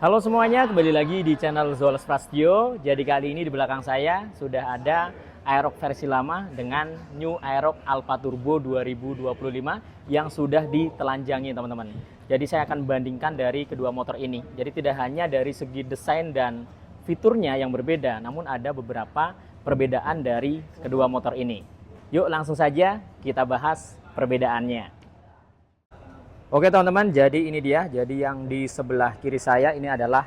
Halo semuanya, kembali lagi di channel Zoles Prastio. Jadi kali ini di belakang saya sudah ada Aerox versi lama dengan New Aerox Alpha Turbo 2025 yang sudah ditelanjangi teman-teman. Jadi saya akan bandingkan dari kedua motor ini. Jadi tidak hanya dari segi desain dan fiturnya yang berbeda, namun ada beberapa perbedaan dari kedua motor ini. Yuk langsung saja kita bahas perbedaannya. Oke teman-teman, jadi ini dia. Jadi yang di sebelah kiri saya ini adalah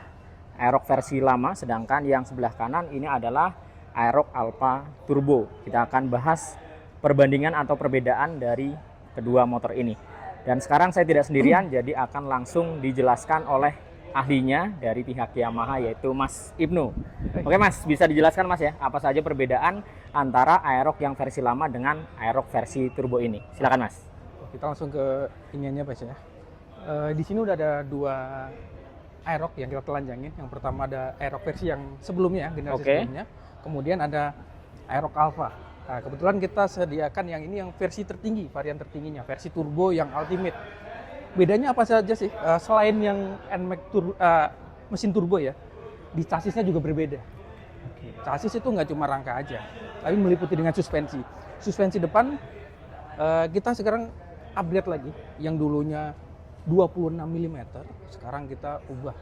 Aerox versi lama, sedangkan yang sebelah kanan ini adalah Aerox Alpha Turbo. Kita akan bahas perbandingan atau perbedaan dari kedua motor ini. Dan sekarang saya tidak sendirian, jadi akan langsung dijelaskan oleh ahlinya dari pihak Yamaha, yaitu Mas Ibnu. Oke Mas, bisa dijelaskan Mas ya, apa saja perbedaan antara Aerox yang versi lama dengan Aerox versi turbo ini? Silakan Mas. Kita langsung ke iniannya Pak ya. Di sini udah ada dua Aerox yang kita telanjangin. Yang pertama ada Aerox versi yang sebelumnya, generasi sebelumnya. Kemudian ada Aerox Alpha. Nah, kebetulan kita sediakan yang ini yang versi tertinggi, varian tertingginya, versi turbo yang ultimate. Bedanya apa saja sih? Selain yang NMAX mesin turbo ya, di chassisnya juga berbeda. Chassis itu nggak cuma rangka aja, tapi meliputi dengan suspensi. Suspensi depan kita sekarang upgrade lagi, yang dulunya 26 mm, sekarang kita ubah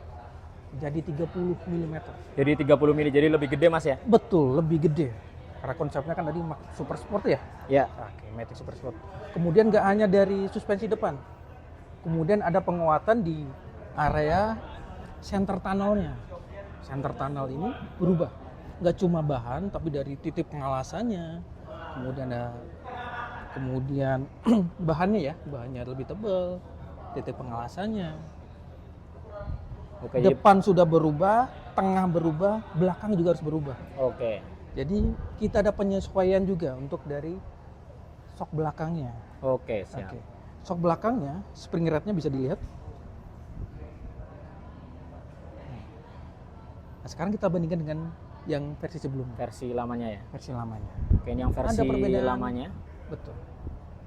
jadi 30 mm. Jadi 30 mm, jadi lebih gede Mas ya? Betul, lebih gede. Karena konsepnya kan tadi super sport ya? Ya. Oke, Matic super sport. Kemudian nggak hanya dari suspensi depan, kemudian ada penguatan di area center tunnelnya. Center tunnel ini berubah, nggak cuma bahan, tapi dari titik pengalasannya, kemudian bahannya ya, bahannya lebih tebal, titik pengalasannya. Oke, depan sudah berubah, tengah berubah, belakang juga harus berubah. Oke. Jadi kita ada penyesuaian juga untuk dari sok belakangnya. Oke, siap. Oke. Sok belakangnya, spring rate-nya bisa dilihat. Nah, sekarang kita bandingkan dengan yang versi sebelumnya. Versi lamanya ya? Versi lamanya. Oke, ini yang versi lamanya. Betul.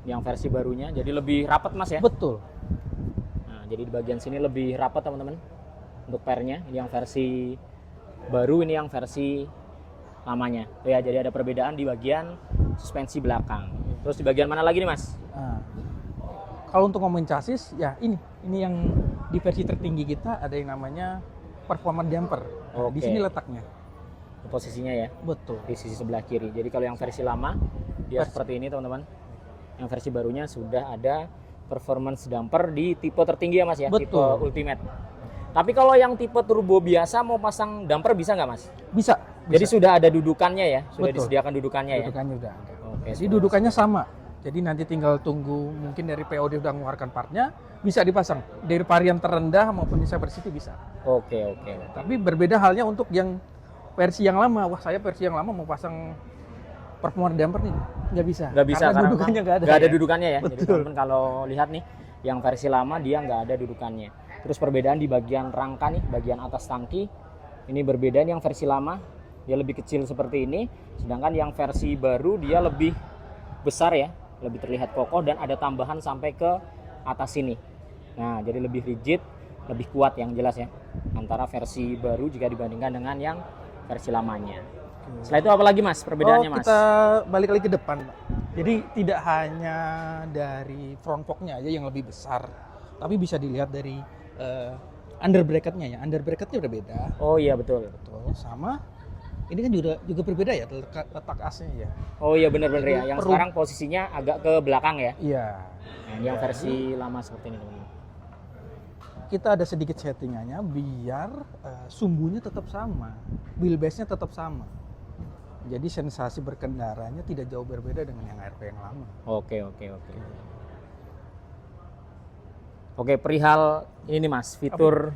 Yang versi barunya, jadi lebih rapat Mas ya? Betul. Nah, jadi di bagian sini lebih rapat teman-teman untuk pernya. Ini yang versi baru, ini yang versi lamanya. Tuh ya, jadi ada perbedaan di bagian suspensi belakang. Terus di bagian mana lagi nih Mas? Nah, kalau untuk ngomongin chassis, ya ini yang di versi tertinggi kita ada yang namanya performance damper. Nah, di sini letaknya. Posisinya ya? Betul. Di sisi sebelah kiri. Jadi kalau yang versi lama dia seperti ini teman-teman. Yang versi barunya sudah ada performance damper di tipe tertinggi ya Mas ya? Betul. Tipe ultimate. Tapi kalau yang tipe turbo biasa mau pasang damper bisa nggak Mas? Bisa. Jadi sudah ada dudukannya ya? Sudah Betul. disediakan dudukannya ya? Dudukannya udah ada. Oke, Jadi dudukannya sama. Jadi nanti tinggal tunggu, mungkin dari POD udah mengeluarkan partnya, bisa dipasang. Dari varian terendah maupun di Cyber City bisa. Oke. Tapi berbeda halnya untuk yang versi yang lama. Wah, saya versi yang lama mau pasang performance damper nih, nggak bisa. Nggak bisa karena dudukannya nggak ada. Nggak ada dudukannya ya. Betul. Jadi teman-teman kalau lihat nih, yang versi lama dia nggak ada dudukannya. Terus perbedaan di bagian rangka nih, bagian atas tangki, ini berbeda nih yang versi lama, dia lebih kecil seperti ini. Sedangkan yang versi baru dia lebih besar ya, lebih terlihat kokoh dan ada tambahan sampai ke atas sini. Nah, jadi lebih rigid, lebih kuat yang jelas ya. Antara versi baru jika dibandingkan dengan yang versi lamanya. Setelah itu apa lagi Mas perbedaannya Mas? Kita balik lagi ke depan. Jadi tidak hanya dari front fork-nya aja yang lebih besar, tapi bisa dilihat dari under bracket-nya ya. Under bracket-nya berbeda. Oh iya betul. Betul. Sama ini kan juga berbeda ya letak asnya ya. Oh iya benar-benar ya. Yang sekarang posisinya agak ke belakang ya. Iya. Nah, yang versi lama seperti ini teman-teman. Kita ada sedikit settingannya biar sumbunya tetap sama, wheelbase-nya tetap sama. Jadi sensasi berkendaranya tidak jauh berbeda dengan yang ARP yang lama. Oke. Oke, perihal ini nih Mas, fitur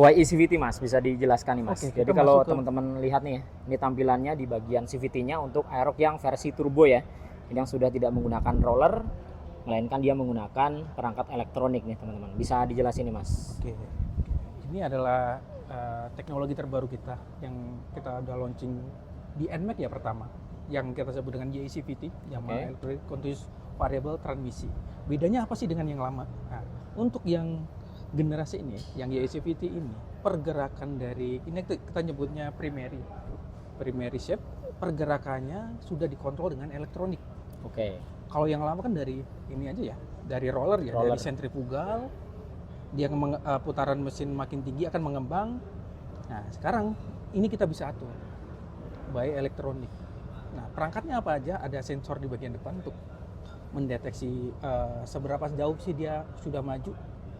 YE CVT Mas, bisa dijelaskan nih Mas. Oke, jadi kalau teman-teman lihat nih, ini tampilannya di bagian CVT-nya untuk Aerox yang versi turbo ya. Ini yang sudah tidak menggunakan roller, melainkan dia menggunakan perangkat elektronik nih teman-teman. Bisa dijelasin nih Mas. Oke. Ini adalah teknologi terbaru kita yang kita udah launching di NMAX ya pertama, yang kita sebut dengan YE-CVT, Yamaha Electronic Continuous Variable Transmission. Bedanya apa sih dengan yang lama? Nah, untuk yang generasi ini, yang YACVT ini, pergerakan dari ini kita nyebutnya primary shape, pergerakannya sudah dikontrol dengan elektronik. Oke. Kalau yang lama kan dari ini aja ya, dari roller ya, dari sentrifugal, dia putaran mesin makin tinggi akan mengembang. Nah sekarang ini kita bisa atur by elektronik. Nah perangkatnya apa aja? Ada sensor di bagian depan untuk mendeteksi seberapa jauh sih dia sudah maju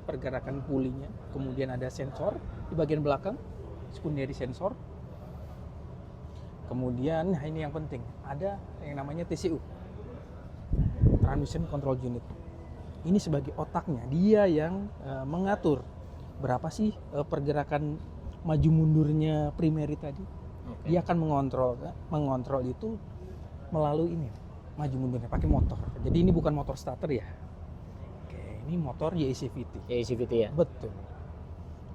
pergerakan pulinya. Kemudian ada sensor di bagian belakang, secondary sensor. Kemudian nah ini yang penting, ada yang namanya TCU, Transmission Control Unit. Ini sebagai otaknya, dia yang mengatur berapa sih pergerakan maju mundurnya primary tadi. Oke. Dia akan mengontrol itu melalui ini, maju mundurnya pakai motor. Jadi ini bukan motor starter ya. Oke, ini motor YACVT. YACVT ya. Betul.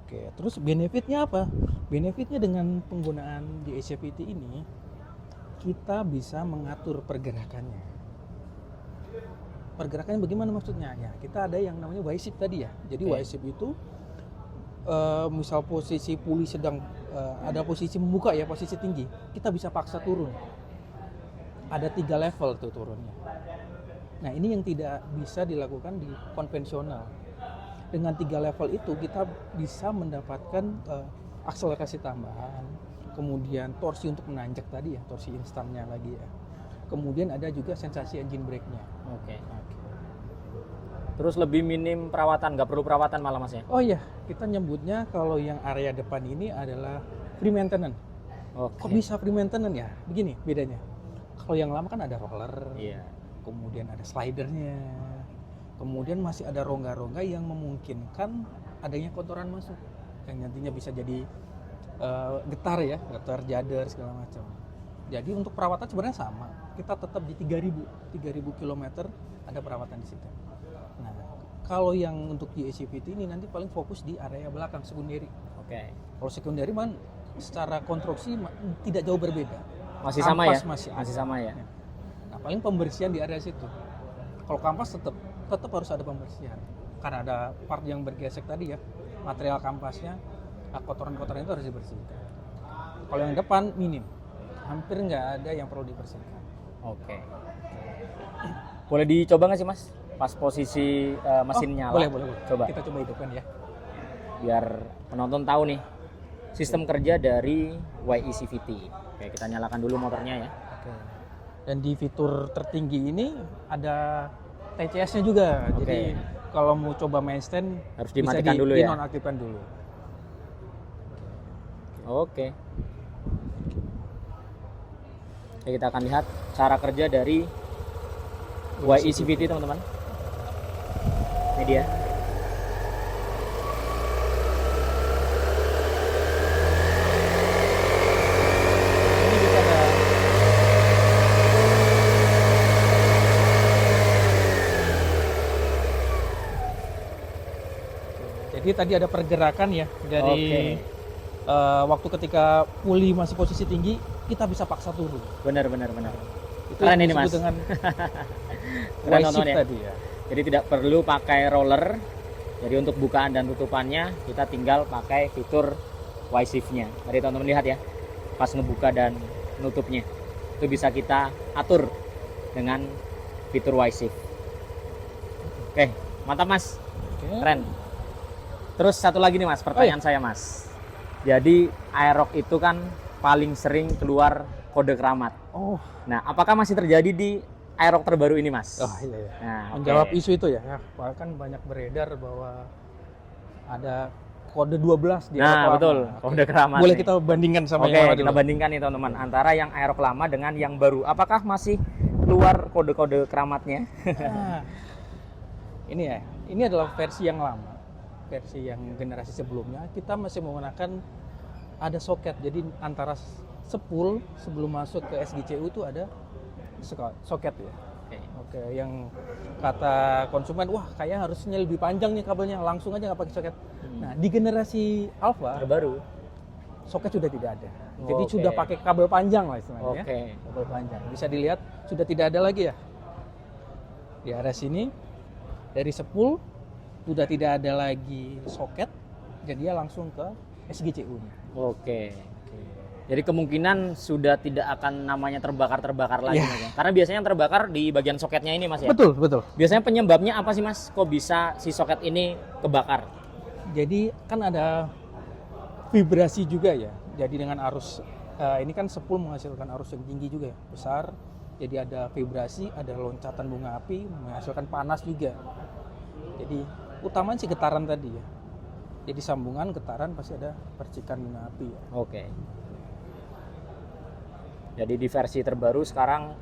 Oke, terus benefitnya apa? Benefitnya dengan penggunaan YACVT ini, kita bisa mengatur pergerakannya. Pergerakannya bagaimana maksudnya? Ya, kita ada yang namanya Y-shape tadi ya. Jadi Y-shape itu misal posisi puli sedang ada posisi membuka ya, posisi tinggi, kita bisa paksa turun. Ada 3 level tuh turunnya. Nah ini yang tidak bisa dilakukan di konvensional. Dengan 3 level itu kita bisa mendapatkan akselerasi tambahan, kemudian torsi untuk menanjak tadi ya, torsi instannya lagi ya. Kemudian ada juga sensasi engine brake-nya. Oke. Terus lebih minim perawatan, nggak perlu perawatan malah mas ya? Oh iya, kita nyebutnya kalau yang area depan ini adalah free maintenance. Oke. Kok bisa free maintenance ya? Begini bedanya. Kalau yang lama kan ada roller, Iya. kemudian ada slidernya, kemudian masih ada rongga-rongga yang memungkinkan adanya kotoran masuk, yang nantinya bisa jadi getar ya, getar jader segala macam. Jadi untuk perawatan sebenarnya sama, kita tetap di 3000 km ada perawatan di situ. Nah, kalau yang untuk YACVT ini nanti paling fokus di area belakang secondary. Oke. Kalau secondary man secara konstruksi tidak jauh berbeda. Masih sama ya? Kampas Masih sama ya? Nah, paling pembersihan di area situ. Kalau kampas tetap harus ada pembersihan. Karena ada part yang bergesek tadi ya, material kampasnya, kotoran-kotoran itu harus dibersihkan. Kalau yang depan minim, hampir nggak ada yang perlu dibersihkan. Oke. Boleh dicoba nggak sih mas? Pas posisi mesin nyala. Boleh. Coba. Kita coba hidupkan ya. Biar penonton tahu nih sistem kerja dari YACVT. Oke, kita nyalakan dulu motornya ya. Oke. Dan di fitur tertinggi ini ada TCS-nya juga. Oke. Jadi kalau mau coba main stand Harus dimatikan dulu ya? dinonaktifkan dulu. Oke. Oke, kita akan lihat cara kerja dari YACVT teman-teman. Ini dia. Ini bisa ada jadi tadi ada pergerakan ya dari waktu ketika puli masih posisi tinggi kita bisa paksa turun. Benar. Itu Keren yang ini, Mas. disebut dengan Keren Y-shift teman-teman ya. tadi ya. Jadi tidak perlu pakai roller. Jadi untuk bukaan dan tutupannya kita tinggal pakai fitur Y-shift-nya. Tadi teman-teman lihat ya, pas ngebuka dan nutupnya itu bisa kita atur dengan fitur Y-shift. Oke, mantap mas, Oke. keren. Terus satu lagi nih mas, pertanyaan saya mas. Jadi Aerox itu kan paling sering keluar kode keramat. Oh, Nah, apakah masih terjadi di Aerox terbaru ini mas? iya. Nah, Menjawab oke. isu itu ya. Bahkan banyak beredar bahwa ada kode 12 di Aerox Nah, lama. betul, Oke. kode keramat. Boleh nih. kita bandingkan sama Oke, yang lama kita dulu. bandingkan nih teman-teman antara yang Aerox lama dengan yang baru. Apakah masih keluar kode-kode keramatnya? Nah, ini ya, ini adalah versi yang lama. Versi yang generasi sebelumnya kita masih menggunakan ada soket. Jadi antara spool sebelum masuk ke SGCU itu ada soket ya. Oke, yang kata konsumen, wah kayak harusnya lebih panjang nih kabelnya, langsung aja nggak pakai soket. Nah, di generasi Alpha Terbaru. soket sudah tidak ada. Jadi Oke. sudah pakai kabel panjang lah istilahnya. Oke. Ya. Kabel panjang. Bisa dilihat sudah tidak ada lagi ya. Di area sini dari spool sudah tidak ada lagi soket, jadi dia langsung ke SGCU-nya. Oke. Jadi kemungkinan sudah tidak akan namanya terbakar lagi Iya. Mas ya. Karena biasanya yang terbakar di bagian soketnya ini Mas ya. Betul, betul. Biasanya penyebabnya apa sih Mas? Kok bisa si soket ini kebakar? Jadi kan ada vibrasi juga ya. Jadi dengan arus ini kan sepul menghasilkan arus yang tinggi juga ya, besar. Jadi ada vibrasi, ada loncatan bunga api, menghasilkan panas juga. Jadi utamanya sih getaran tadi ya. Jadi sambungan getaran pasti ada percikan bunga api ya. Oke. Jadi di versi terbaru sekarang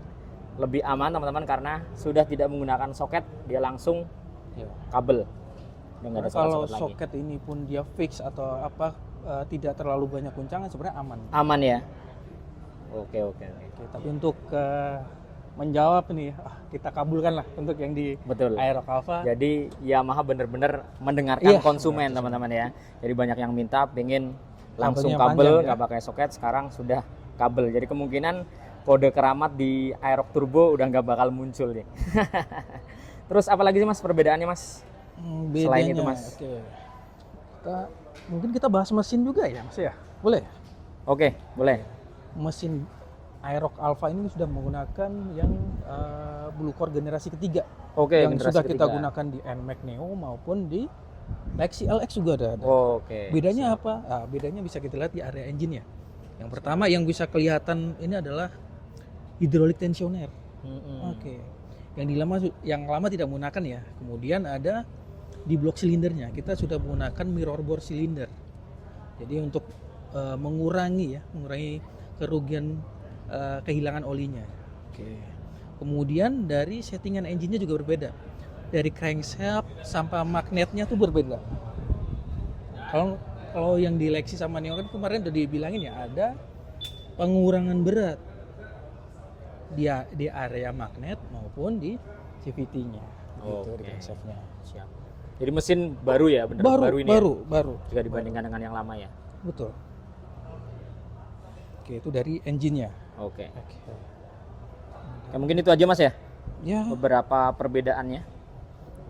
lebih aman teman-teman karena sudah tidak menggunakan soket, dia langsung Ya. kabel. Udah nggak ada Kalau soket-soket lagi. soket ini pun dia fix atau apa tidak terlalu banyak guncangan sebenarnya aman. Aman ya. Oke. Oke, tapi untuk menjawab nih, kita kabulkan lah untuk yang di Betul. Aerox Alpha. Jadi Yamaha bener-bener mendengarkan Iya, konsumen teman-teman ya. Jadi banyak yang minta pengen langsung Kabelnya kabel, panjang, nggak pakai soket. Sekarang sudah kabel. Jadi kemungkinan kode keramat di Aerox Turbo udah nggak bakal muncul nih. Terus apalagi sih Mas perbedaannya Mas? Selain itu, Mas. Oke. Mungkin kita bahas mesin juga ya Mas ya? Boleh? Oke, boleh. Mesin Aerox Alpha ini sudah menggunakan yang Blue Core generasi ketiga. Oke, yang generasi sudah kita ketiga. gunakan di NMAX Neo maupun di Lexi LX juga ada. Oke. Bedanya apa? Bedanya bisa kita lihat di area engine ya. Yang pertama yang bisa kelihatan ini adalah hidrolik tensioner. Mm-mm. Oke. Yang lama tidak menggunakan ya. Kemudian ada di blok silindernya kita sudah menggunakan mirror bore silinder. Jadi untuk mengurangi kerugian kehilangan olinya. Oke. Kemudian dari settingan engine-nya juga berbeda. Dari crankshaft sampai magnetnya tuh berbeda. Kalau yang di Lexi sama Neo kan kemarin udah dibilangin ya ada pengurangan berat di area magnet maupun di CVT-nya. Gitu, di Oke. crankshaft-nya. Siap. Jadi mesin baru ya, bener baru ini baru. ya? Jika dibandingkan dengan yang lama ya. Betul. Oke, itu dari engine-nya. Oke. Oke. Ya, mungkin itu aja Mas ya. Ya, Beberapa perbedaannya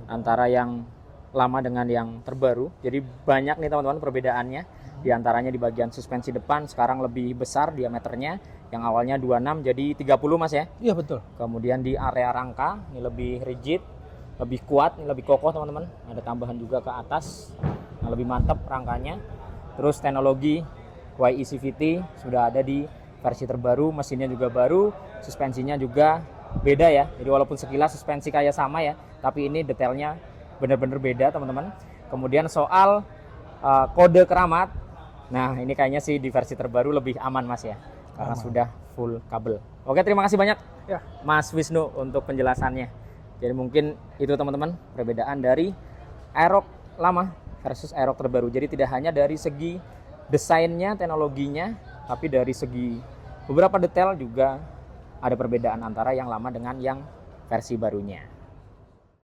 antara yang lama dengan yang terbaru. Jadi banyak nih teman-teman perbedaannya. Di antaranya di bagian suspensi depan sekarang lebih besar diameternya. Yang awalnya 26 jadi 30 Mas ya. iya betul. Kemudian di area rangka ini lebih rigid, lebih kuat, ini lebih kokoh teman-teman. Ada tambahan juga ke atas yang lebih mantap rangkanya. Terus teknologi YECVT sudah ada di versi terbaru, mesinnya juga baru, suspensinya juga beda ya. Jadi walaupun sekilas suspensi kayak sama ya, tapi ini detailnya benar-benar beda teman-teman. Kemudian soal kode keramat, nah ini kayaknya sih di versi terbaru lebih aman Mas ya, karena Aman. sudah full kabel. Oke, terima kasih banyak Ya. Mas Wisnu untuk penjelasannya. Jadi mungkin itu teman-teman perbedaan dari Aerox lama versus Aerox terbaru. Jadi tidak hanya dari segi desainnya, teknologinya, tapi dari segi beberapa detail juga ada perbedaan antara yang lama dengan yang versi barunya.